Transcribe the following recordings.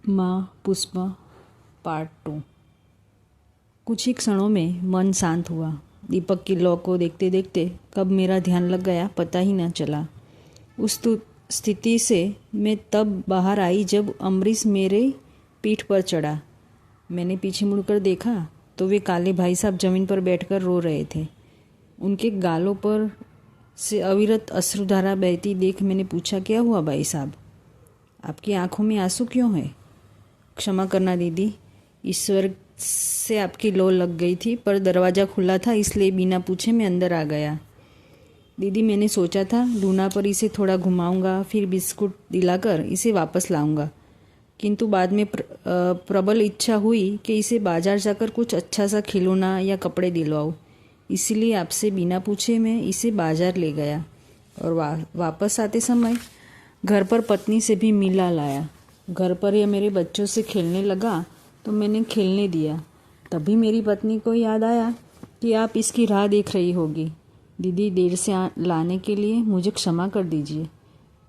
माँ पुष्पा पार्ट 2। कुछ ही क्षणों में मन शांत हुआ। दीपक की लौ को देखते देखते कब मेरा ध्यान लग गया पता ही न चला। उस स्थिति से मैं तब बाहर आई जब अमरीश मेरे पीठ पर चढ़ा। मैंने पीछे मुड़कर देखा तो वे काले भाई साहब जमीन पर बैठकर रो रहे थे। उनके गालों पर से अविरत अश्रुधारा बहती देख मैंने पूछा, क्या हुआ भाई साहब, आपकी आंखों में आंसू क्यों है? क्षमा करना दीदी, ईश्वर से आपकी लौ लग गई थी, पर दरवाज़ा खुला था इसलिए बिना पूछे मैं अंदर आ गया। दीदी मैंने सोचा था लूना पर इसे थोड़ा घुमाऊंगा, फिर बिस्कुट दिलाकर इसे वापस लाऊंगा, किंतु बाद में प्रबल इच्छा हुई कि इसे बाजार जाकर कुछ अच्छा सा खिलौना या कपड़े दिलवाऊँ। इसलिए आपसे बिना पूछे मैं इसे बाजार ले गया और वापस आते समय घर पर पत्नी से भी मिला लाया। घर पर यह मेरे बच्चों से खेलने लगा तो मैंने खेलने दिया। तभी मेरी पत्नी को याद आया कि आप इसकी राह देख रही होगी। दीदी देर से लाने के लिए मुझे क्षमा कर दीजिए।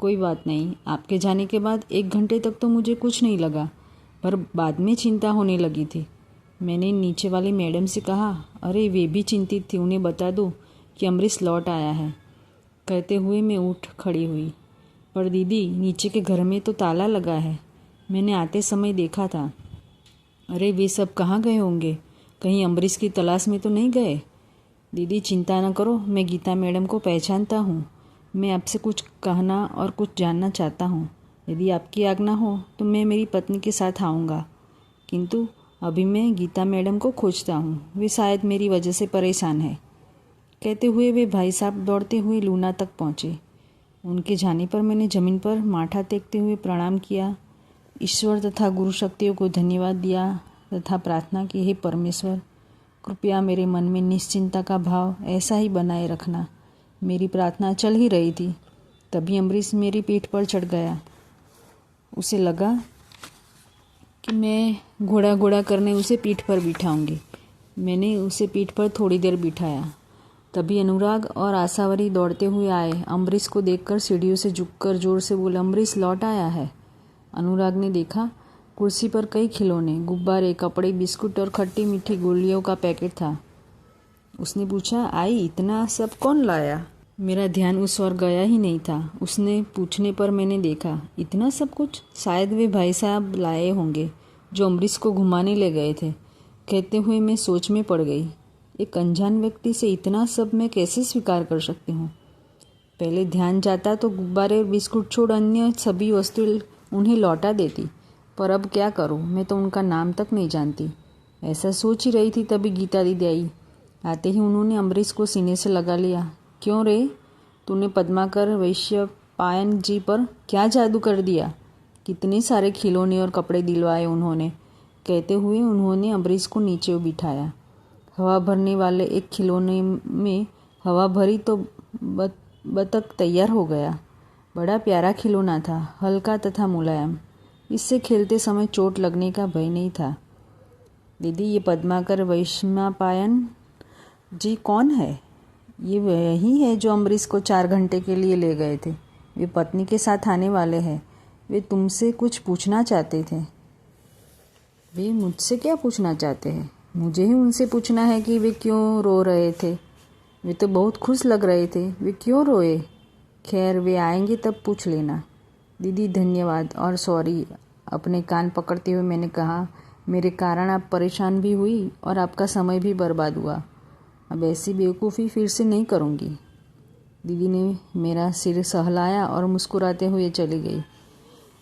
कोई बात नहीं, आपके जाने के बाद 1 घंटे तक तो मुझे कुछ नहीं लगा, पर बाद में चिंता होने लगी थी। मैंने नीचे वाली मैडम से कहा, अरे वे भी चिंतित थी, उन्हें बता दो कि अमरीश लौट आया है। कहते हुए मैं उठ खड़ी हुई। पर दीदी नीचे के घर में तो ताला लगा है, मैंने आते समय देखा था। अरे वे सब कहाँ गए होंगे, कहीं अमरीश की तलाश में तो नहीं गए? दीदी चिंता न करो, मैं गीता मैडम को पहचानता हूँ। मैं आपसे कुछ कहना और कुछ जानना चाहता हूँ। यदि आपकी आज्ञा हो तो मैं मेरी पत्नी के साथ आऊँगा, किंतु अभी मैं गीता मैडम को खोजता हूँ, वे शायद मेरी वजह से परेशान है। कहते हुए वे भाई साहब दौड़ते हुए लूना तक पहुँचे। उनके जाने पर मैंने जमीन पर माथा टेकते हुए प्रणाम किया, ईश्वर तथा गुरु शक्तियों को धन्यवाद दिया तथा प्रार्थना की, हे परमेश्वर, कृपया मेरे मन में निश्चिंता का भाव ऐसा ही बनाए रखना। मेरी प्रार्थना चल ही रही थी, तभी अमरीश मेरी पीठ पर चढ़ गया। उसे लगा कि मैं घोड़ा घोड़ा करने उसे पीठ पर बिठाऊंगी। मैंने उसे पीठ पर थोड़ी देर बिठाया। तभी अनुराग और आशावरी दौड़ते हुए आए। अमरीश को देखकर सीढ़ियों से झुककर जोर से बोला, अमरीश लौट आया है। अनुराग ने देखा, कुर्सी पर कई खिलौने, गुब्बारे, कपड़े, बिस्कुट और खट्टी मीठी गोलियों का पैकेट था। उसने पूछा, आई इतना सब कौन लाया? मेरा ध्यान उस ओर गया ही नहीं था। उसने पूछने पर मैंने देखा, इतना सब कुछ शायद वे भाई साहब लाए होंगे जो अमरीश को घुमाने ले गए थे। कहते हुए मैं सोच में पड़ गई, एक अनजान व्यक्ति से इतना सब मैं कैसे स्वीकार कर सकती हूँ? पहले ध्यान जाता तो गुब्बारे और बिस्कुट छोड़ अन्य सभी वस्तुएं उन्हें लौटा देती, पर अब क्या करूँ, मैं तो उनका नाम तक नहीं जानती। ऐसा सोच ही रही थी तभी गीता दीदी आई। आते ही उन्होंने अमरीश को सीने से लगा लिया। क्यों रे, तूने पद्माकर वैश्य पायन जी पर क्या जादू कर दिया? कितने सारे खिलौने और कपड़े दिलवाए उन्होंने। कहते हुए उन्होंने अमरीश को नीचे बिठाया। हवा भरने वाले एक खिलौने में हवा भरी तो बतख तैयार हो गया। बड़ा प्यारा खिलौना था, हल्का तथा मुलायम। इससे खेलते समय चोट लगने का भय नहीं था। दीदी ये पद्माकर वैश्यपायन जी कौन है? ये वही है जो अमरीश को 4 घंटे के लिए ले गए थे। वे पत्नी के साथ आने वाले हैं। वे तुमसे कुछ पूछना चाहते थे। वे मुझसे क्या पूछना चाहते हैं? मुझे ही उनसे पूछना है कि वे क्यों रो रहे थे। वे तो बहुत खुश लग रहे थे, वे क्यों रोए? खैर वे आएंगे तब पूछ लेना। दीदी धन्यवाद और सॉरी। अपने कान पकड़ते हुए मैंने कहा, मेरे कारण आप परेशान भी हुई और आपका समय भी बर्बाद हुआ। अब ऐसी बेवकूफ़ी फिर से नहीं करूँगी। दीदी ने मेरा सिर सहलाया और मुस्कुराते हुए चली गई।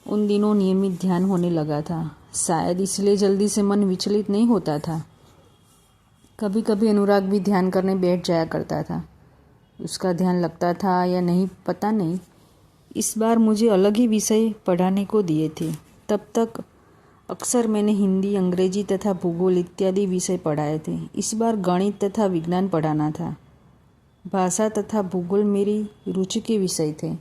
उन दिनों नियमित ध्यान होने लगा था, शायद इसलिए जल्दी से मन विचलित नहीं होता था। कभी कभी अनुराग भी ध्यान करने बैठ जाया करता था। उसका ध्यान लगता था या नहीं पता नहीं। इस बार मुझे अलग ही विषय पढ़ाने को दिए थे। तब तक अक्सर मैंने हिंदी, अंग्रेजी तथा भूगोल इत्यादि विषय पढ़ाए थे। इस बार गणित तथा विज्ञान पढ़ाना था। भाषा तथा भूगोल मेरी रुचि के विषय थे,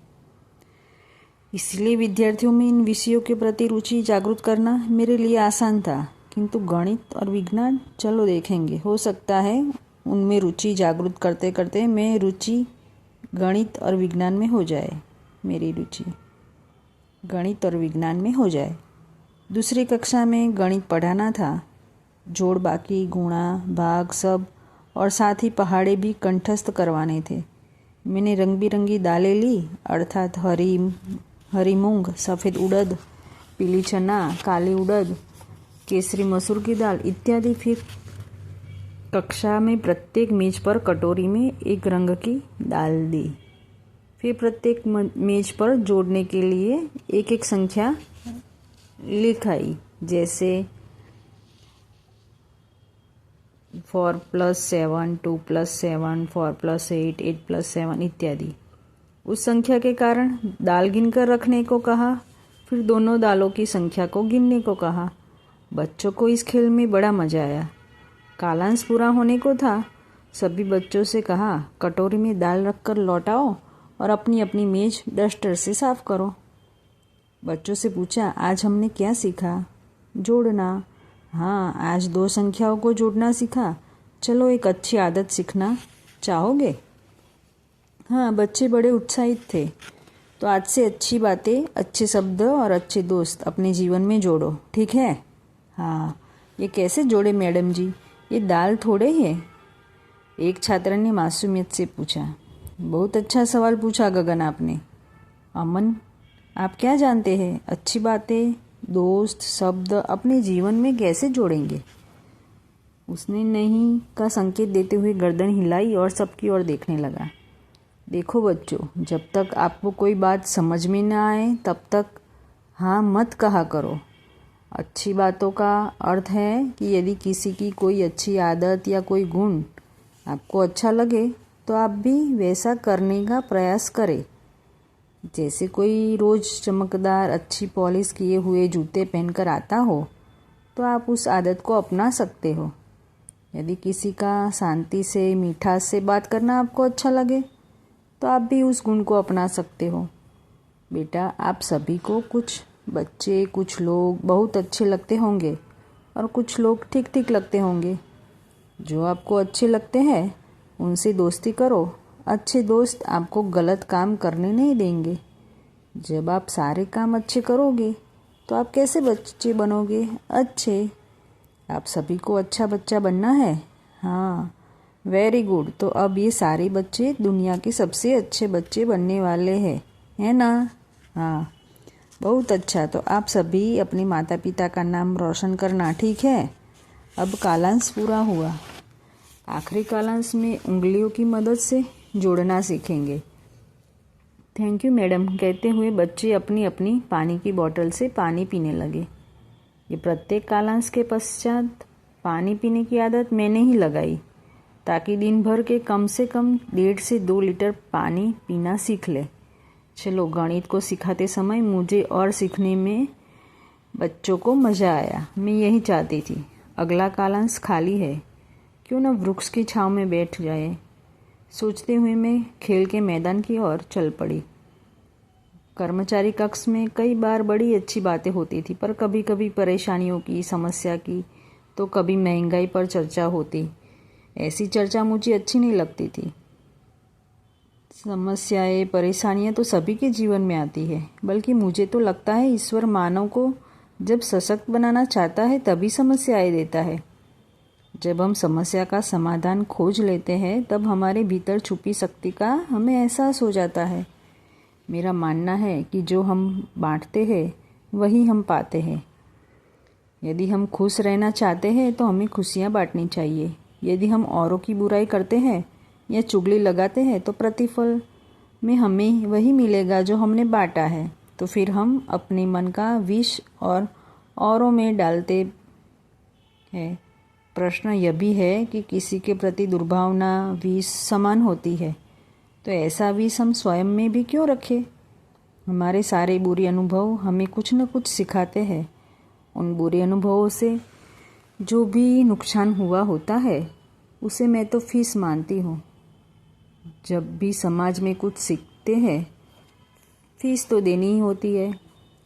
इसलिए विद्यार्थियों में इन विषयों के प्रति रुचि जागृत करना मेरे लिए आसान था। किंतु गणित और विज्ञान, चलो देखेंगे, हो सकता है उनमें रुचि जागृत करते करते मैं रुचि गणित और विज्ञान में हो जाए। मेरी रुचि गणित और विज्ञान में हो जाए। दूसरी कक्षा में गणित पढ़ाना था। जोड़ बाकी, गुणा, भाग सब और साथ ही पहाड़े भी कंठस्थ करवाने थे। मैंने रंग बिरंगी दालें ली, अर्थात हरी मूंग, सफ़ेद उड़द, पीली चना, काली उड़द, केसरी मसूर की दाल इत्यादि। फिर कक्षा में प्रत्येक मेज पर कटोरी में एक रंग की दाल दी। फिर प्रत्येक मेज पर जोड़ने के लिए एक एक संख्या लिखाई, जैसे 4+7, 2+7, 4+8, 8+7 इत्यादि। उस संख्या के कारण दाल गिनकर रखने को कहा। फिर दोनों दालों की संख्या को गिनने को कहा। बच्चों को इस खेल में बड़ा मजा आया। कालांश पूरा होने को था। सभी बच्चों से कहा, कटोरी में दाल रखकर लौटाओ और अपनी अपनी मेज डस्टर से साफ करो। बच्चों से पूछा, आज हमने क्या सीखा? जोड़ना। हाँ, आज 2 संख्याओं को जोड़ना सीखा। चलो एक अच्छी आदत सीखना चाहोगे? हाँ, बच्चे बड़े उत्साहित थे। तो आज से अच्छी बातें, अच्छे शब्द और अच्छे दोस्त अपने जीवन में जोड़ो, ठीक है? हाँ। ये कैसे जोड़े मैडम जी? ये दाल थोड़े है? एक छात्र ने मासूमियत से पूछा। बहुत अच्छा सवाल पूछा गगन आपने। अमन, आप क्या जानते हैं? अच्छी बातें, दोस्त, शब्द अपने जीवन में कैसे जोड़ेंगे? उसने नहीं का संकेत देते हुए गर्दन हिलाई और सबकी ओर देखने लगा। देखो बच्चों, जब तक आपको कोई बात समझ में न आए तब तक हाँ मत कहा करो। अच्छी बातों का अर्थ है कि यदि किसी की कोई अच्छी आदत या कोई गुण आपको अच्छा लगे तो आप भी वैसा करने का प्रयास करें। जैसे कोई रोज़ चमकदार, अच्छी पॉलिश किए हुए जूते पहनकर आता हो तो आप उस आदत को अपना सकते हो। यदि किसी का शांति से, मिठास से बात करना आपको अच्छा लगे तो आप भी उस गुण को अपना सकते हो। बेटा, आप सभी को कुछ बच्चे, कुछ लोग बहुत अच्छे लगते होंगे और कुछ लोग ठीक ठीक लगते होंगे। जो आपको अच्छे लगते हैं उनसे दोस्ती करो। अच्छे दोस्त आपको गलत काम करने नहीं देंगे। जब आप सारे काम अच्छे करोगे तो आप कैसे बच्चे बनोगे? अच्छे। आप सभी को अच्छा बच्चा बनना है? हाँ, वेरी गुड। तो अब ये सारे बच्चे दुनिया के सबसे अच्छे बच्चे बनने वाले हैं, है ना? हाँ, बहुत अच्छा। तो आप सभी अपने माता पिता का नाम रोशन करना, ठीक है? अब कालांश पूरा हुआ। आखिरी कालांश में उंगलियों की मदद से जोड़ना सीखेंगे। थैंक यू मैडम कहते हुए बच्चे अपनी अपनी पानी की बोतल से पानी पीने लगे। ये प्रत्येक कालांश के पश्चात पानी पीने की आदत मैंने ही लगाई ताकि दिन भर के कम से कम 1.5 से 2 लीटर पानी पीना सीख ले। चलो, गणित को सिखाते समय मुझे और सीखने में बच्चों को मज़ा आया। मैं यही चाहती थी। अगला कालांश खाली है, क्यों न वृक्ष की छांव में बैठ जाए। सोचते हुए मैं खेल के मैदान की ओर चल पड़ी। कर्मचारी कक्ष में कई बार बड़ी अच्छी बातें होती थी, पर कभी कभी परेशानियों की, समस्या की, तो कभी महंगाई पर चर्चा होती। ऐसी चर्चा मुझे अच्छी नहीं लगती थी। समस्याएं, परेशानियां तो सभी के जीवन में आती है, बल्कि मुझे तो लगता है ईश्वर मानव को जब सशक्त बनाना चाहता है तभी समस्याएं देता है। जब हम समस्या का समाधान खोज लेते हैं तब हमारे भीतर छुपी शक्ति का हमें एहसास हो जाता है। मेरा मानना है कि जो हम बांटते हैं वही हम पाते हैं। यदि हम खुश रहना चाहते हैं तो हमें खुशियाँ बांटनी चाहिए। यदि हम औरों की बुराई करते हैं या चुगली लगाते हैं तो प्रतिफल में हमें वही मिलेगा जो हमने बांटा है। तो फिर हम अपने मन का विष और औरों में डालते हैं। प्रश्न यह भी है कि किसी के प्रति दुर्भावना विष समान होती है, तो ऐसा विष हम स्वयं में भी क्यों रखें? हमारे सारे बुरे अनुभव हमें कुछ न कुछ सिखाते हैं। उन बुरे अनुभवों से जो भी नुकसान हुआ होता है उसे मैं तो फीस मानती हूँ। जब भी समाज में कुछ सीखते हैं फीस तो देनी ही होती है।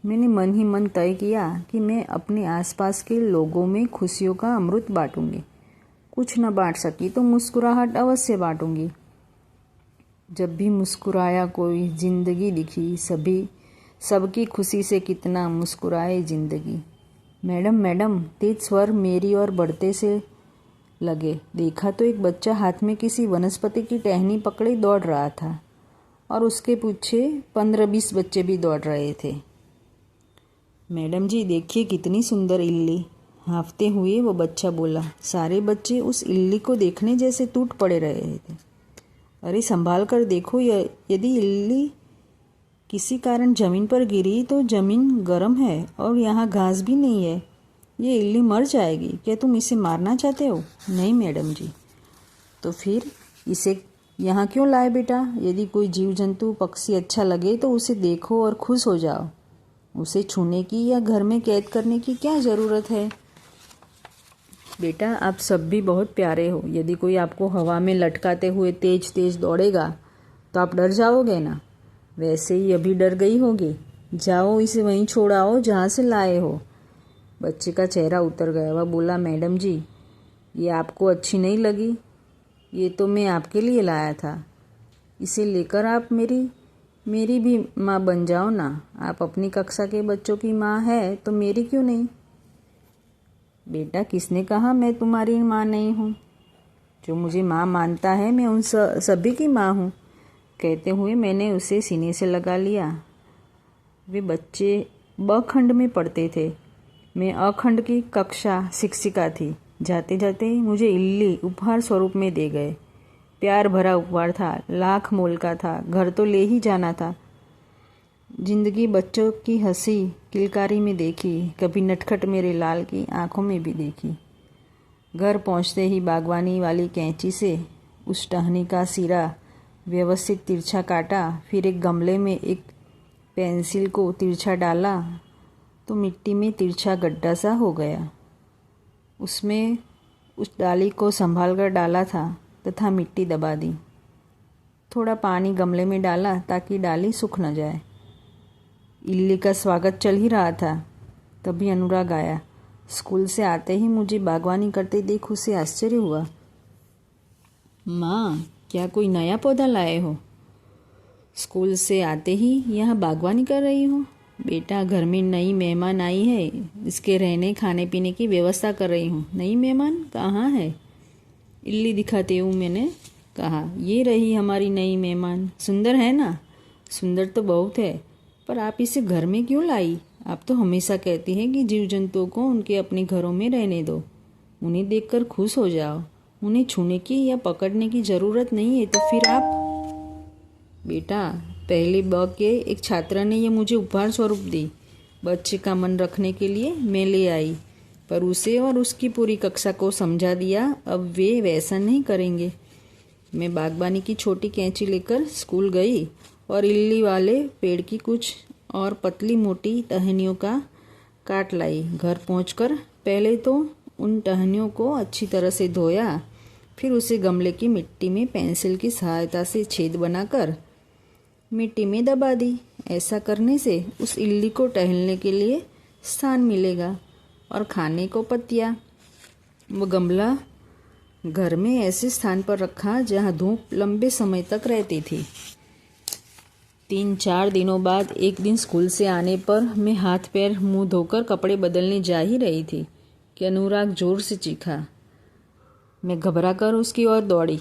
मैंने मन ही मन तय किया कि मैं अपने आसपास के लोगों में खुशियों का अमृत बांटूंगी। कुछ न बांट सकी तो मुस्कुराहट अवश्य बांटूंगी। जब भी मुस्कुराया कोई जिंदगी दिखी, सबकी खुशी से कितना मुस्कुराए जिंदगी। मैडम मैडम, तेज स्वर मेरी ओर बढ़ते से लगे। देखा तो एक बच्चा हाथ में किसी वनस्पति की टहनी पकड़े दौड़ रहा था और उसके पीछे 15-20 बच्चे भी दौड़ रहे थे। मैडम जी देखिए कितनी सुंदर इल्ली, हाँफते हुए वो बच्चा बोला। सारे बच्चे उस इल्ली को देखने जैसे टूट पड़े रहे थे। अरे संभाल कर देखो, यदि इल्ली किसी कारण जमीन पर गिरी तो जमीन गर्म है और यहाँ घास भी नहीं है, ये इल्ली मर जाएगी। क्या तुम इसे मारना चाहते हो? नहीं मैडम जी। तो फिर इसे यहाँ क्यों लाए बेटा? यदि कोई जीव जंतु पक्षी अच्छा लगे तो उसे देखो और खुश हो जाओ। उसे छूने की या घर में कैद करने की क्या ज़रूरत है? बेटा आप सब भी बहुत प्यारे हो। यदि कोई आपको हवा में लटकाते हुए तेज तेज दौड़ेगा तो आप डर जाओगे ना? वैसे ही अभी डर गई होगी। जाओ इसे वहीं छोड़ाओ जहाँ से लाए हो। बच्चे का चेहरा उतर गया। वह बोला, मैडम जी ये आपको अच्छी नहीं लगी? ये तो मैं आपके लिए लाया था। इसे लेकर आप मेरी भी माँ बन जाओ ना। आप अपनी कक्षा के बच्चों की माँ है तो मेरी क्यों नहीं? बेटा किसने कहा मैं तुम्हारी माँ नहीं हूँ? जो मुझे माँ मानता है मैं उन सभी की माँ हूँ। कहते हुए मैंने उसे सीने से लगा लिया। वे बच्चे ब खंड में पढ़ते थे। मैं अ खंड की कक्षा शिक्षिका थी। जाते जाते मुझे इल्ली उपहार स्वरूप में दे गए। प्यार भरा उपहार था, लाख मोल का था। घर तो ले ही जाना था। जिंदगी बच्चों की हंसी किलकारी में देखी, कभी नटखट मेरे लाल की आंखों में भी देखी। घर पहुंचते ही बागवानी वाली कैंची से उस टहनी का सिरा व्यवस्थित तिरछा काटा। फिर एक गमले में एक पेंसिल को तिरछा डाला तो मिट्टी में तिरछा गड्ढा सा हो गया। उसमें उस डाली को संभाल कर डाला था तथा मिट्टी दबा दी। थोड़ा पानी गमले में डाला ताकि डाली सूख न जाए। इल्ली का स्वागत चल ही रहा था, तभी अनुराग आया। स्कूल से आते ही मुझे बागवानी करते देख उसे आश्चर्य हुआ। माँ, क्या कोई नया पौधा लाए हो? स्कूल से आते ही यहाँ बागवानी कर रही हो? बेटा घर में नई मेहमान आई है, इसके रहने खाने पीने की व्यवस्था कर रही हूँ। नई मेहमान कहाँ है? इल्ली दिखाते हुए मैंने कहा, ये रही हमारी नई मेहमान। सुंदर है ना? सुंदर तो बहुत है, पर आप इसे घर में क्यों लाई? आप तो हमेशा कहती हैं कि जीव जंतुओं को उनके अपने घरों में रहने दो, उन्हें देखकर खुश हो जाओ, उन्हें छूने की या पकड़ने की ज़रूरत नहीं है। तो फिर आप? बेटा पहले ब के एक छात्रा ने ये मुझे उपहार स्वरूप दी। बच्चे का मन रखने के लिए मैं ले आई, पर उसे और उसकी पूरी कक्षा को समझा दिया अब वे वैसा नहीं करेंगे। मैं बागबानी की छोटी कैंची लेकर स्कूल गई और इल्ली वाले पेड़ की कुछ और पतली मोटी टहनियों का काट लाई। घर पहुंचकर पहले तो उन टहनियों को अच्छी तरह से धोया, फिर उसे गमले की मिट्टी में पेंसिल की सहायता से छेद बनाकर मिट्टी में दबा दी। ऐसा करने से उस इल्ली को टहलने के लिए स्थान मिलेगा और खाने को पत्तियाँ। वो गमला घर में ऐसे स्थान पर रखा जहाँ धूप लंबे समय तक रहती थी। 3-4 दिनों बाद एक दिन स्कूल से आने पर मैं हाथ पैर मुंह धोकर कपड़े बदलने जा ही रही थी कि अनुराग जोर से चीखा। मैं घबरा कर उसकी ओर दौड़ी।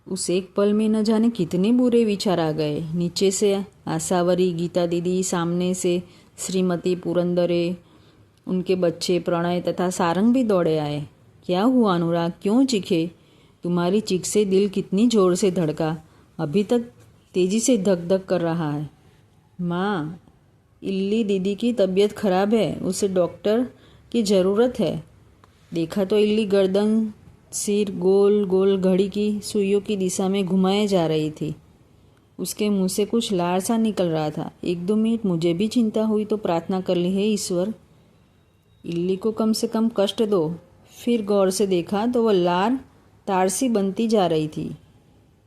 उस एक पल में न जाने कितने बुरे विचार आ गए। नीचे से आशावरी, गीता दीदी, सामने से श्रीमती पुरंदरे, उनके बच्चे प्रणय तथा सारंग भी दौड़े आए। क्या हुआ अनुराग, क्यों चीखे? तुम्हारी चीख से दिल कितनी जोर से धड़का, अभी तक तेजी से धक धक कर रहा है। माँ, इल्ली दीदी की तबीयत खराब है, उसे डॉक्टर की ज़रूरत है। देखा तो इल्ली गर्दन सिर गोल गोल घड़ी की सुइयों की दिशा में घुमाए जा रही थी। उसके मुंह से कुछ लार सा निकल रहा था। 1-2 मिनट मुझे भी चिंता हुई तो प्रार्थना कर ली, हे ईश्वर इल्ली को कम से कम कष्ट दो। फिर गौर से देखा तो वह लार तार सी बनती जा रही थी।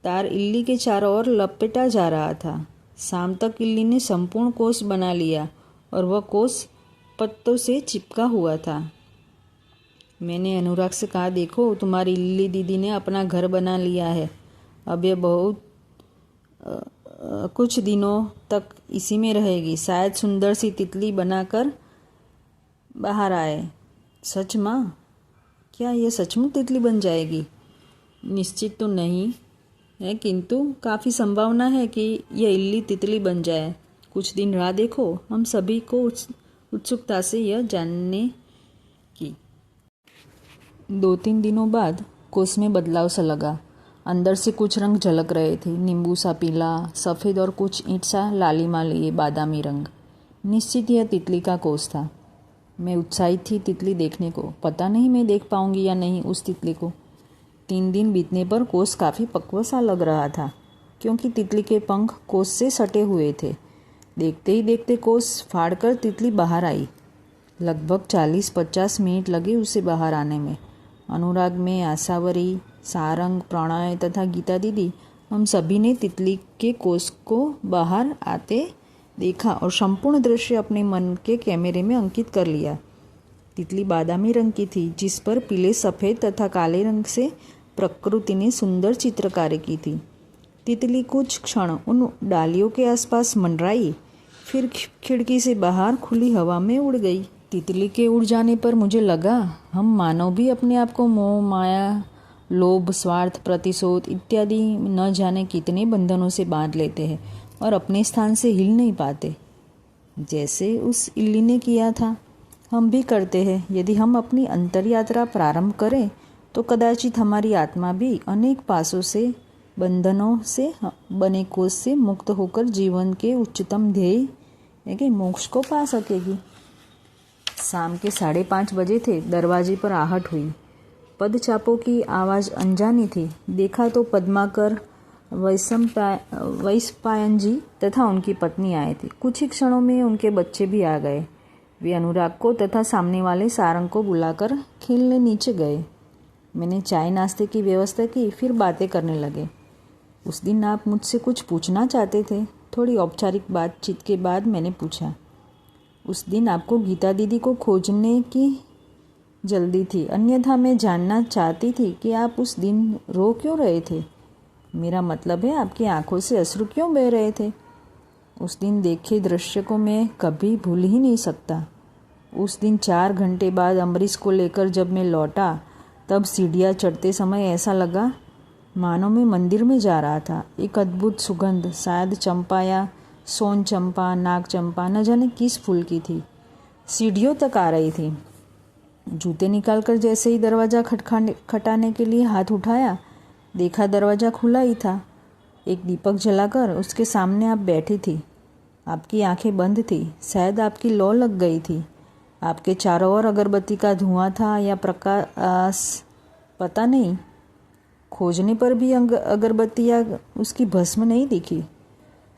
तार इल्ली के चारों ओर लपेटा जा रहा था। शाम तक इल्ली ने संपूर्ण कोष बना लिया और वह कोष पत्तों से चिपका हुआ था। मैंने अनुराग से कहा, देखो तुम्हारी इल्ली दीदी ने अपना घर बना लिया है। अब यह बहुत कुछ दिनों तक इसी में रहेगी। शायद सुंदर सी तितली बनाकर बाहर आए। सच माँ? क्या यह सचमुच तितली बन जाएगी? निश्चित तो नहीं है, किंतु काफ़ी संभावना है कि यह इल्ली तितली बन जाए। कुछ दिन राह देखो। हम सभी को उत्सुकता से यह जानने की। 2-3 दिनों बाद कोस में बदलाव सा लगा। अंदर से कुछ रंग झलक रहे थे, नींबू सा पीला, सफ़ेद और कुछ ईंट सा लालिमा लिए बादामी रंग। निश्चित यह तितली का कोस था। मैं उत्साहित थी तितली देखने को। पता नहीं मैं देख पाऊंगी या नहीं उस तितली को। 3 दिन बीतने पर कोस काफ़ी पक्व सा लग रहा था, क्योंकि तितली के पंख कोस से सटे हुए थे। देखते ही देखते कोस फाड़कर तितली बाहर आई। लगभग 40-50 मिनट लगे उसे बाहर आने में। अनुराग में आशावरी, सारंग, प्रणय तथा गीता दीदी, हम सभी ने तितली के कोस को बाहर आते देखा और संपूर्ण दृश्य अपने मन के कैमरे में अंकित कर लिया। तितली बादामी रंग की थी, जिस पर पीले, सफ़ेद तथा काले रंग से प्रकृति ने सुंदर चित्रकारी की थी। तितली कुछ क्षण उन डालियों के आसपास मंडराई, फिर खिड़की से बाहर खुली हवा में उड़ गई। तितली के उड़ जाने पर मुझे लगा हम मानव भी अपने आप को मोह, माया, लोभ, स्वार्थ, प्रतिशोध इत्यादि न जाने कितने बंधनों से बांध लेते हैं और अपने स्थान से हिल नहीं पाते, जैसे उस इल्ली ने किया था। हम भी करते हैं। यदि हम अपनी अंतर यात्रा प्रारंभ करें तो कदाचित हमारी आत्मा भी अनेक पासों से, बंधनों से बने कोष से मुक्त होकर जीवन के उच्चतम ध्येय के मोक्ष को पा सकेगी। शाम के 5:30 बजे थे। दरवाजे पर आहट हुई। पदचापों की आवाज़ अनजानी थी। देखा तो पद्माकर, वैशंपायन जी तथा उनकी पत्नी आए थे। कुछ ही क्षणों में उनके बच्चे भी आ गए। वे अनुराग को तथा सामने वाले सारंग को बुलाकर खेलने नीचे गए। मैंने चाय नाश्ते की व्यवस्था की, फिर बातें करने लगे। उस दिन आप मुझसे कुछ पूछना चाहते थे। थोड़ी औपचारिक बातचीत के बाद मैंने पूछा। उस दिन आपको गीता दीदी को खोजने की जल्दी थी, अन्यथा मैं जानना चाहती थी कि आप उस दिन रो क्यों रहे थे। मेरा मतलब है, आपकी आंखों से अश्रु क्यों बह रहे थे। उस दिन देखे दृश्य को मैं कभी भूल ही नहीं सकता। उस दिन 4 घंटे बाद अम्बरीश को लेकर जब मैं लौटा, तब सीढ़ियाँ चढ़ते समय ऐसा लगा मानो मैं मंदिर में जा रहा था। एक अद्भुत सुगंध, शायद चंपा या सोन चंपा, नाग चंपा, न जाने किस फूल की थी, सीढ़ियों तक आ रही थी। जूते निकालकर जैसे ही दरवाज़ा खटखटाने के लिए हाथ उठाया, देखा दरवाज़ा खुला ही था। एक दीपक जलाकर उसके सामने आप बैठी थी। आपकी आंखें बंद थी, शायद आपकी लौ लग गई थी। आपके चारों ओर अगरबत्ती का धुआं था या प्रकाश, पता नहीं। खोजने पर भी अगरबत्ती या उसकी भस्म नहीं दिखी।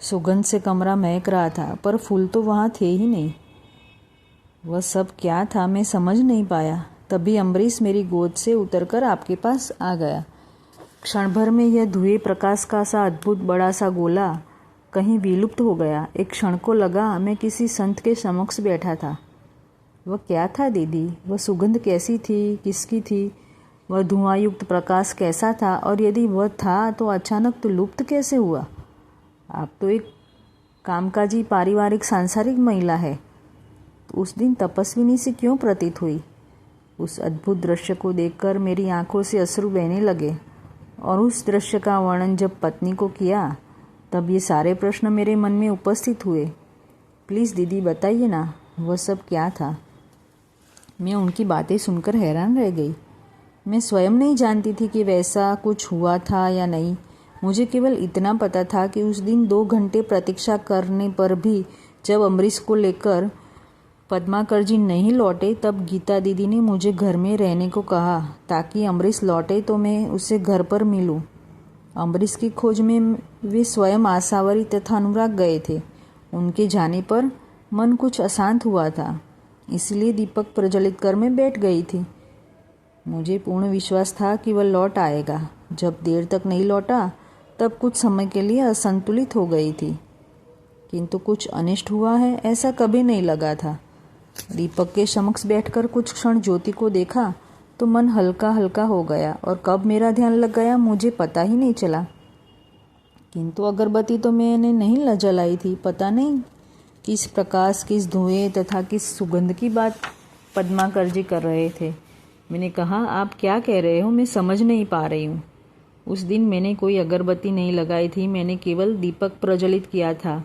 सुगंध से कमरा महक रहा था, पर फूल तो वहाँ थे ही नहीं। वह सब क्या था मैं समझ नहीं पाया। तभी अम्बरीश मेरी गोद से उतरकर आपके पास आ गया। क्षण भर में यह धुएं प्रकाश का सा अद्भुत बड़ा सा गोला कहीं विलुप्त हो गया। एक क्षण को लगा मैं किसी संत के समक्ष बैठा था। वह क्या था दीदी? वह सुगंध कैसी थी? किसकी थी? वह धुआंयुक्त प्रकाश कैसा था? और यदि वह था तो अचानक तो लुप्त कैसे हुआ? आप तो एक कामकाजी, पारिवारिक, सांसारिक महिला है, तो उस दिन तपस्विनी से क्यों प्रतीत हुई? उस अद्भुत दृश्य को देखकर मेरी आंखों से अश्रु बहने लगे, और उस दृश्य का वर्णन जब पत्नी को किया, तब ये सारे प्रश्न मेरे मन में उपस्थित हुए। प्लीज़ दीदी बताइए ना, वह सब क्या था? मैं उनकी बातें सुनकर हैरान रह गई। मैं स्वयं नहीं जानती थी कि वैसा कुछ हुआ था या नहीं। मुझे केवल इतना पता था कि उस दिन 2 घंटे प्रतीक्षा करने पर भी जब अम्बरीश को लेकर पद्माकर जी नहीं लौटे, तब गीता दीदी ने मुझे घर में रहने को कहा ताकि अम्बरीश लौटे तो मैं उसे घर पर मिलूं। अम्बरीश की खोज में वे स्वयं आशावरी तथा अनुराग गए थे। उनके जाने पर मन कुछ अशांत हुआ था, इसलिए दीपक प्रज्वलित कर मैं बैठ गई थी। मुझे पूर्ण विश्वास था कि वह लौट आएगा। जब देर तक नहीं लौटा, तब कुछ समय के लिए असंतुलित हो गई थी, किंतु कुछ अनिष्ट हुआ है ऐसा कभी नहीं लगा था। दीपक के समक्ष बैठकर कुछ क्षण ज्योति को देखा तो मन हल्का हल्का हो गया, और कब मेरा ध्यान लग गया मुझे पता ही नहीं चला। किंतु अगरबत्ती तो मैंने नहीं जलाई थी। पता नहीं किस प्रकाश, किस धुएं तथा किस सुगंध की बात पद्माकर जी कर रहे थे। मैंने कहा, आप क्या कह रहे हो, मैं समझ नहीं पा रही हूँ। उस दिन मैंने कोई अगरबत्ती नहीं लगाई थी, मैंने केवल दीपक प्रज्वलित किया था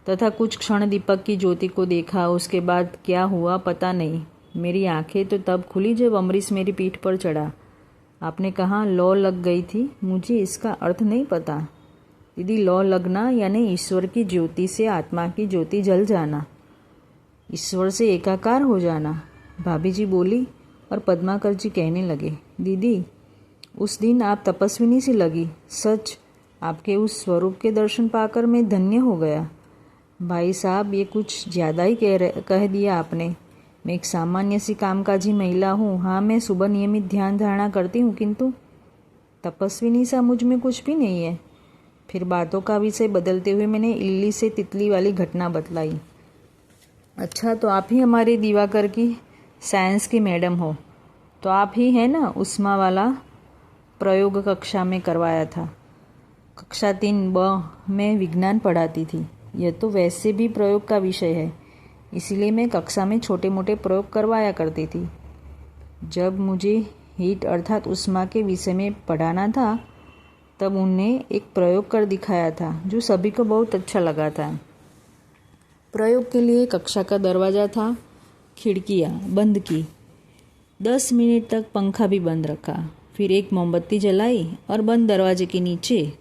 तथा कुछ क्षण दीपक की ज्योति को देखा। उसके बाद क्या हुआ पता नहीं। मेरी आंखें तो तब खुली जब अमरीश मेरी पीठ पर चढ़ा। आपने कहा लौ लग गई थी, मुझे इसका अर्थ नहीं पता। दीदी, लौ लगना यानी ईश्वर की ज्योति से आत्मा की ज्योति जल जाना, ईश्वर से एकाकार हो जाना, भाभी जी बोली। और पद्माकर जी कहने लगे, दीदी उस दिन आप तपस्विनी सी लगी। सच, आपके उस स्वरूप के दर्शन पाकर मैं धन्य हो गया। भाई साहब, ये कुछ ज़्यादा ही कह दिया आपने। मैं एक सामान्य सी कामकाजी महिला हूँ। हाँ, मैं सुबह नियमित ध्यान धारणा करती हूँ, किंतु तपस्विनी सा मुझ में कुछ भी नहीं है। फिर बातों का विषय बदलते हुए मैंने इल्ली से तितली वाली घटना बतलाई। अच्छा, तो आप ही हमारे दिवाकर की साइंस की मैडम हो। तो आप ही है ना उष्मा वाला प्रयोग कक्षा में करवाया था। कक्षा 3B में विज्ञान पढ़ाती थी। यह तो वैसे भी प्रयोग का विषय है, इसीलिए मैं कक्षा में छोटे मोटे प्रयोग करवाया करती थी। जब मुझे हीट अर्थात उष्मा के विषय में पढ़ाना था, तब उन्हें एक प्रयोग कर दिखाया था जो सभी को बहुत अच्छा लगा था। प्रयोग के लिए कक्षा का दरवाज़ा था, खिड़कियाँ बंद की, 10 मिनट तक पंखा भी बंद रखा, फिर एक मोमबत्ती जलाई और बंद दरवाजे के नीचे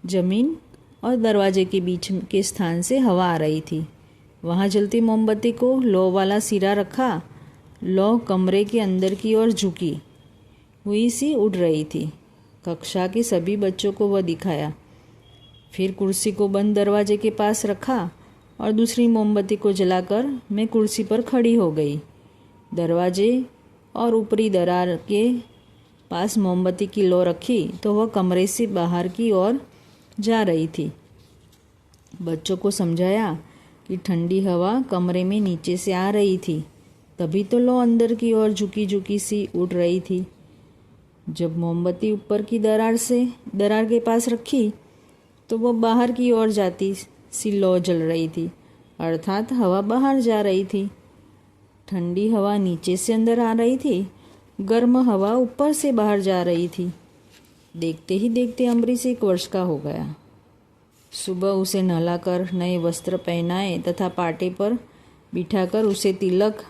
जमीन और दरवाजे के बीच के स्थान से हवा आ रही थी। वहाँ जलती मोमबत्ती को लौ वाला सिरा रखा। लौ कमरे के अंदर की ओर झुकी हुई सी उड़ रही थी। कक्षा के सभी बच्चों को वह दिखाया। फिर कुर्सी को बंद दरवाजे के पास रखा और दूसरी मोमबत्ती को जलाकर मैं कुर्सी पर खड़ी हो गई। दरवाजे और ऊपरी दरार के पास मोमबत्ती की लौ रखी तो वह कमरे से बाहर की ओर जा रही थी। बच्चों को समझाया कि ठंडी हवा कमरे में नीचे से आ रही थी, तभी तो लौ अंदर की ओर झुकी झुकी सी उड़ रही थी। जब मोमबत्ती ऊपर की दरार के पास रखी तो वह बाहर की ओर जाती सी लौ जल रही थी, अर्थात हवा बाहर जा रही थी। ठंडी हवा नीचे से अंदर आ रही थी, गर्म हवा ऊपर से बाहर जा रही थी। देखते ही देखते अमरीश 1 वर्ष का हो गया। सुबह उसे नहलाकर नए वस्त्र पहनाए तथा पाटे पर बिठाकर उसे तिलक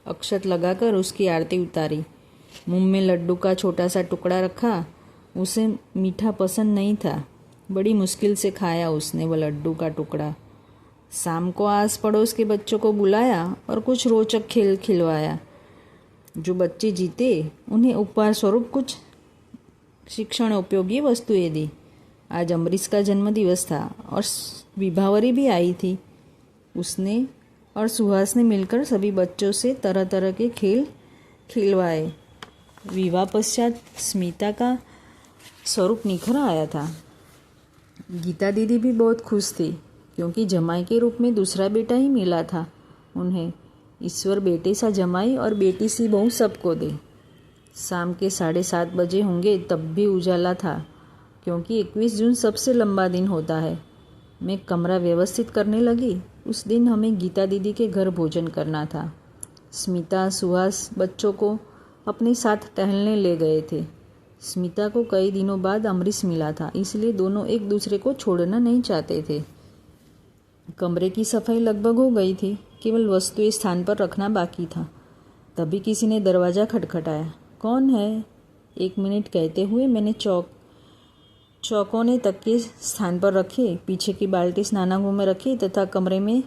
अक्षत लगाकर उसकी आरती उतारी। मुंह में लड्डू का छोटा सा टुकड़ा रखा। उसे मीठा पसंद नहीं था, बड़ी मुश्किल से खाया उसने वह लड्डू का टुकड़ा। शाम को आस पड़ोस के बच्चों को बुलाया और कुछ रोचक खेल खिलवाया। जो बच्चे जीते उन्हें उपहार स्वरूप कुछ शिक्षण उपयोगी वस्तुएं दी। आज अमरीश का जन्मदिवस था और विभावरी भी आई थी। उसने और सुहास ने मिलकर सभी बच्चों से तरह तरह के खेल खिलवाए। विवाह पश्चात स्मिता का स्वरूप निखर आया था। गीता दीदी भी बहुत खुश थी, क्योंकि जमाई के रूप में दूसरा बेटा ही मिला था उन्हें। ईश्वर बेटे सा जमाई और बेटी सी बहू सबको दे। शाम के 7:30 बजे होंगे तब भी उजाला था, क्योंकि 21 जून सबसे लंबा दिन होता है। मैं कमरा व्यवस्थित करने लगी। उस दिन हमें गीता दीदी के घर भोजन करना था। स्मिता सुहास बच्चों को अपने साथ टहलने ले गए थे। स्मिता को कई दिनों बाद अमरीश मिला था, इसलिए दोनों एक दूसरे को छोड़ना नहीं चाहते थे। कमरे की सफाई लगभग हो गई थी, केवल वस्तुएं स्थान पर रखना बाकी था। तभी किसी ने दरवाज़ा खटखटाया। कौन है? 1 मिनट कहते हुए मैंने चौकोने तकिए स्थान पर रखे, पीछे की बाल्टी स्नानागृह में रखी तथा कमरे में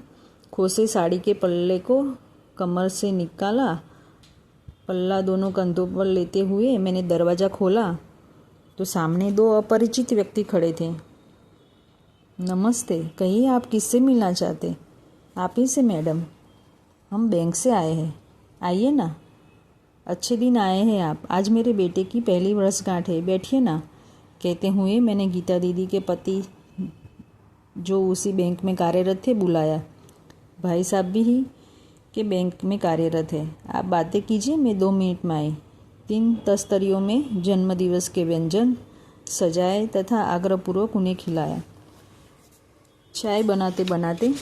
खोसे साड़ी के पल्ले को कमर से निकाला। पल्ला दोनों कंधों पर लेते हुए मैंने दरवाज़ा खोला तो सामने 2 अपरिचित व्यक्ति खड़े थे। नमस्ते, कहिए आप किससे मिलना चाहते? आप ही से मैडम, हम बैंक से आए हैं, आइए ना। अच्छे दिन आए हैं आप, आज मेरे बेटे की पहली वर्षगांठ है, बैठिए ना। कहते हुए मैंने गीता दीदी के पति जो उसी बैंक में कार्यरत थे बुलाया। भाई साहब भी ही के बैंक में कार्यरत है, आप बातें कीजिए, मैं 2 मिनट में आई। 3 तस्तरियों में जन्मदिवस के व्यंजन सजाए तथा आग्रहपूर्वक उन्हें खिलाया। चाय बनाते बनाते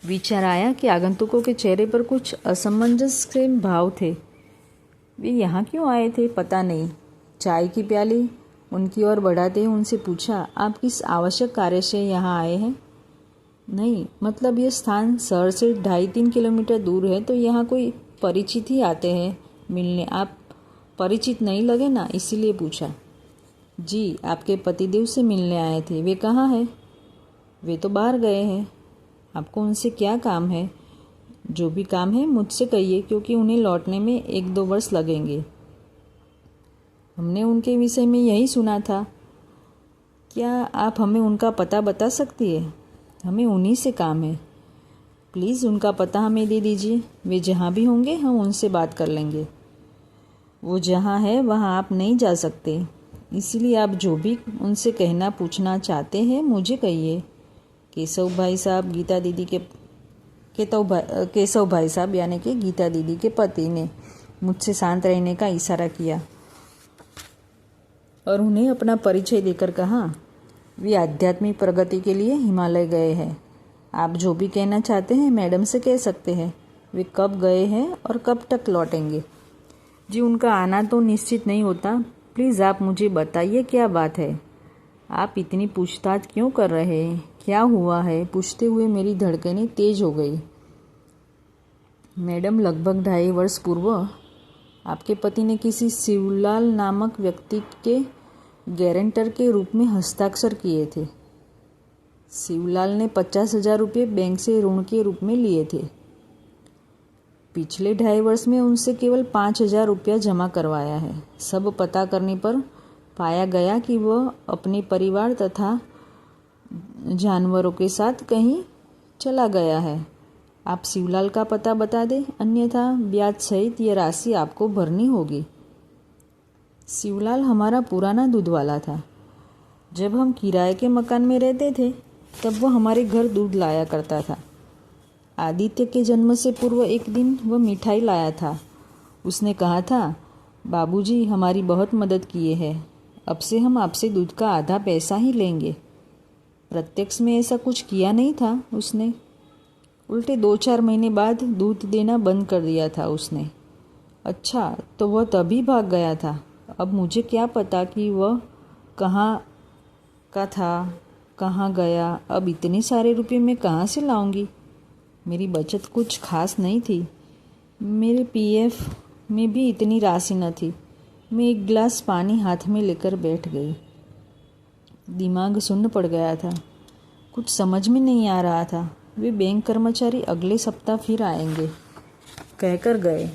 विचार आया कि आगंतुकों के चेहरे पर कुछ असमंजस से भाव थे। वे यहाँ क्यों आए थे पता नहीं। चाय की प्याली उनकी ओर बढ़ाते ही उनसे पूछा, आप किस आवश्यक कार्य से यहाँ आए हैं? नहीं, मतलब ये स्थान शहर से 2.5-3 किलोमीटर दूर है, तो यहाँ कोई परिचित ही आते हैं मिलने। आप परिचित नहीं लगे ना, इसीलिए पूछा। जी, आपके पतिदेव से मिलने आए थे। वे कहाँ हैं? वे तो बाहर गए हैं। आपको उनसे क्या काम है? जो भी काम है मुझसे कहिए, क्योंकि उन्हें लौटने में 1-2 वर्ष लगेंगे। हमने उनके विषय में यही सुना था। क्या आप हमें उनका पता बता सकती है? हमें उन्हीं से काम है। प्लीज़ उनका पता हमें दे दीजिए। वे जहाँ भी होंगे हम उनसे बात कर लेंगे। वो जहाँ है वहाँ आप नहीं जा सकते, इसलिए आप जो भी उनसे कहना पूछना चाहते हैं मुझे कहिए। केशव भाई साहब केशव भाई साहब यानी कि गीता दीदी के पति ने मुझसे शांत रहने का इशारा किया और उन्हें अपना परिचय देकर कहा, वे आध्यात्मिक प्रगति के लिए हिमालय गए हैं। आप जो भी कहना चाहते हैं मैडम से कह सकते हैं। वे कब गए हैं और कब तक लौटेंगे? जी, उनका आना तो निश्चित नहीं होता। प्लीज़ आप मुझे बताइए क्या बात है। आप इतनी पूछताछ क्यों कर रहे हैं? क्या हुआ है? पूछते हुए मेरी धड़कनें तेज हो गई। मैडम, लगभग 2.5 वर्ष पूर्व आपके पति ने किसी शिवलाल नामक व्यक्ति के गारंटर के रूप में हस्ताक्षर किए थे। शिवलाल ने 50,000 रुपये बैंक से ऋण के रूप में लिए थे। पिछले 2.5 वर्ष में उनसे केवल 5,000 रुपया जमा करवाया है। सब पता करने पर पाया गया कि वह अपने परिवार तथा जानवरों के साथ कहीं चला गया है। आप शिवलाल का पता बता दें, अन्यथा ब्याज सहित यह राशि आपको भरनी होगी। शिवलाल हमारा पुराना दूध वाला था। जब हम किराए के मकान में रहते थे तब वह हमारे घर दूध लाया करता था। आदित्य के जन्म से पूर्व एक दिन वह मिठाई लाया था। उसने कहा था, बाबूजी हमारी बहुत मदद किए है, अब से हम आपसे दूध का आधा पैसा ही लेंगे। प्रत्यक्ष में ऐसा कुछ किया नहीं था उसने। उल्टे 2-4 महीने बाद दूध देना बंद कर दिया था उसने। अच्छा, तो वह तभी भाग गया था। अब मुझे क्या पता कि वह कहाँ का था, कहाँ गया। अब इतने सारे रुपये मैं कहाँ से लाऊंगी? मेरी बचत कुछ खास नहीं थी। मेरे पीएफ में भी इतनी राशि न थी। मैं एक गिलास पानी हाथ में लेकर बैठ गई। दिमाग सुन्न पड़ गया था। कुछ समझ में नहीं आ रहा था। वे बैंक कर्मचारी अगले सप्ताह फिर आएंगे कहकर गए।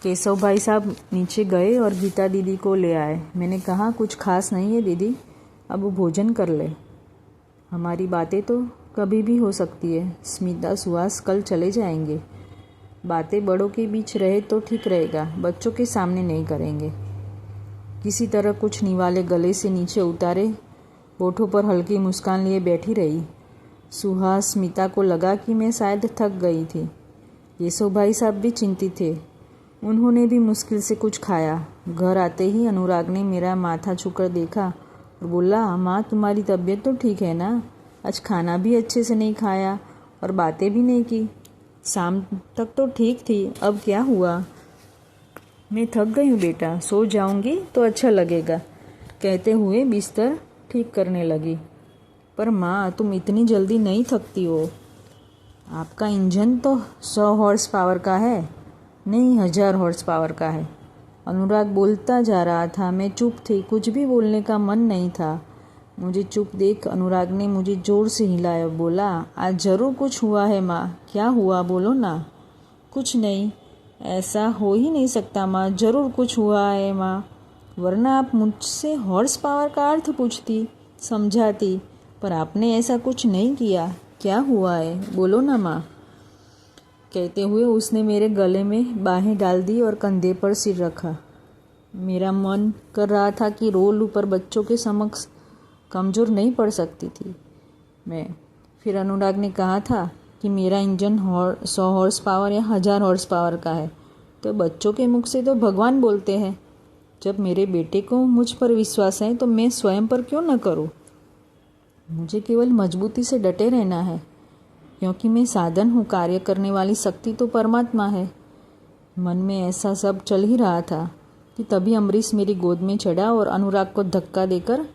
केशव भाई साहब नीचे गए और गीता दीदी को ले आए। मैंने कहा, कुछ खास नहीं है दीदी, अब भोजन कर ले। हमारी बातें तो कभी भी हो सकती है। स्मिता सुहास कल चले जाएंगे। बातें बड़ों के बीच रहे तो ठीक रहेगा, बच्चों के सामने नहीं करेंगे। किसी तरह कुछ निवाले गले से नीचे उतारे, होठों पर हल्की मुस्कान लिए बैठी रही। सुहास स्मिता को लगा कि मैं शायद थक गई थी। केशव भाई साहब भी चिंतित थे। उन्होंने भी मुश्किल से कुछ खाया। घर आते ही अनुराग ने मेरा माथा छूकर देखा और बोला, माँ तुम्हारी तबीयत तो ठीक है ना? आज खाना भी अच्छे से नहीं खाया और बातें भी नहीं की। शाम तक तो ठीक थी, अब क्या हुआ? मैं थक गई हूँ बेटा, सो जाऊँगी तो अच्छा लगेगा, कहते हुए बिस्तर ठीक करने लगी। पर माँ, तुम इतनी जल्दी नहीं थकती हो। आपका इंजन तो 100 हॉर्स पावर का है, नहीं 1000 हॉर्स पावर का है। अनुराग बोलता जा रहा था। मैं चुप थी, कुछ भी बोलने का मन नहीं था। मुझे चुप देख अनुराग ने मुझे जोर से हिलाया, बोला, आज ज़रूर कुछ हुआ है माँ। क्या हुआ, बोलो ना। कुछ नहीं, ऐसा हो ही नहीं सकता माँ, ज़रूर कुछ हुआ है माँ, वरना आप मुझसे हॉर्स पावर का अर्थ पूछती, समझाती, पर आपने ऐसा कुछ नहीं किया। क्या हुआ है, बोलो ना माँ। कहते हुए उसने मेरे गले में बाहें डाल दी और कंधे पर सिर रखा। मेरा मन कर रहा था कि रो लूं, पर बच्चों के समक्ष कमज़ोर नहीं पड़ सकती थी मैं। फिर अनुराग ने कहा था कि मेरा इंजन 100 हॉर्स पावर या 1000 हॉर्स पावर का है, तो बच्चों के मुख से तो भगवान बोलते हैं। जब मेरे बेटे को मुझ पर विश्वास है तो मैं स्वयं पर क्यों न करूं? मुझे केवल मजबूती से डटे रहना है। क्योंकि मैं साधन हूँ, कार्य करने वाली शक्ति तो परमात्मा है। मन में ऐसा सब चल ही रहा था कि तभी अम्बरीश मेरी गोद में चढ़ा और अनुराग को धक्का देकर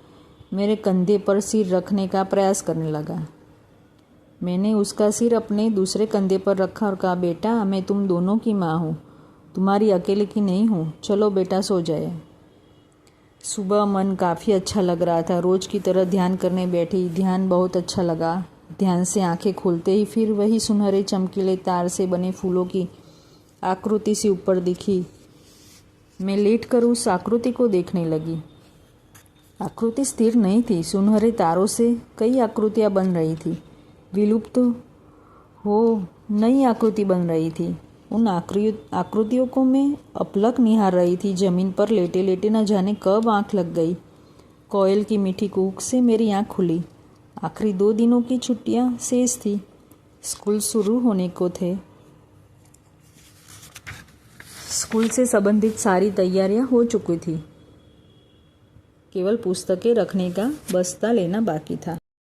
मेरे कंधे पर सिर रखने का प्रयास करने लगा। मैंने उसका सिर अपने दूसरे कंधे पर रखा और कहा, बेटा मैं तुम दोनों की माँ हूँ, तुम्हारी अकेले की नहीं हूँ, चलो बेटा सो जाए। सुबह मन काफ़ी अच्छा लग रहा था। रोज़ की तरह ध्यान करने बैठी। ध्यान बहुत अच्छा लगा। ध्यान से आंखें खोलते ही फिर वही सुनहरे चमकीले तार से बने फूलों की आकृति सी ऊपर दिखी। मैं लेटकर उस आकृति को देखने लगी। आकृति स्थिर नहीं थी। सुनहरे तारों से कई आकृतियाँ बन रही थी। विलुप्त हो नई आकृति बन रही थी। उन आकृतियों को मैं अपलक निहार रही थी। जमीन पर लेटे लेटे न जाने कब आँख लग गई। कोयल की मीठी कूक से मेरी आँख खुली। आखिरी 2 दिनों की छुट्टियाँ शेष थी। स्कूल शुरू होने को थे। स्कूल से संबंधित सारी तैयारियां हो चुकी थी। केवल पुस्तकें रखने का बस्ता लेना बाकी था।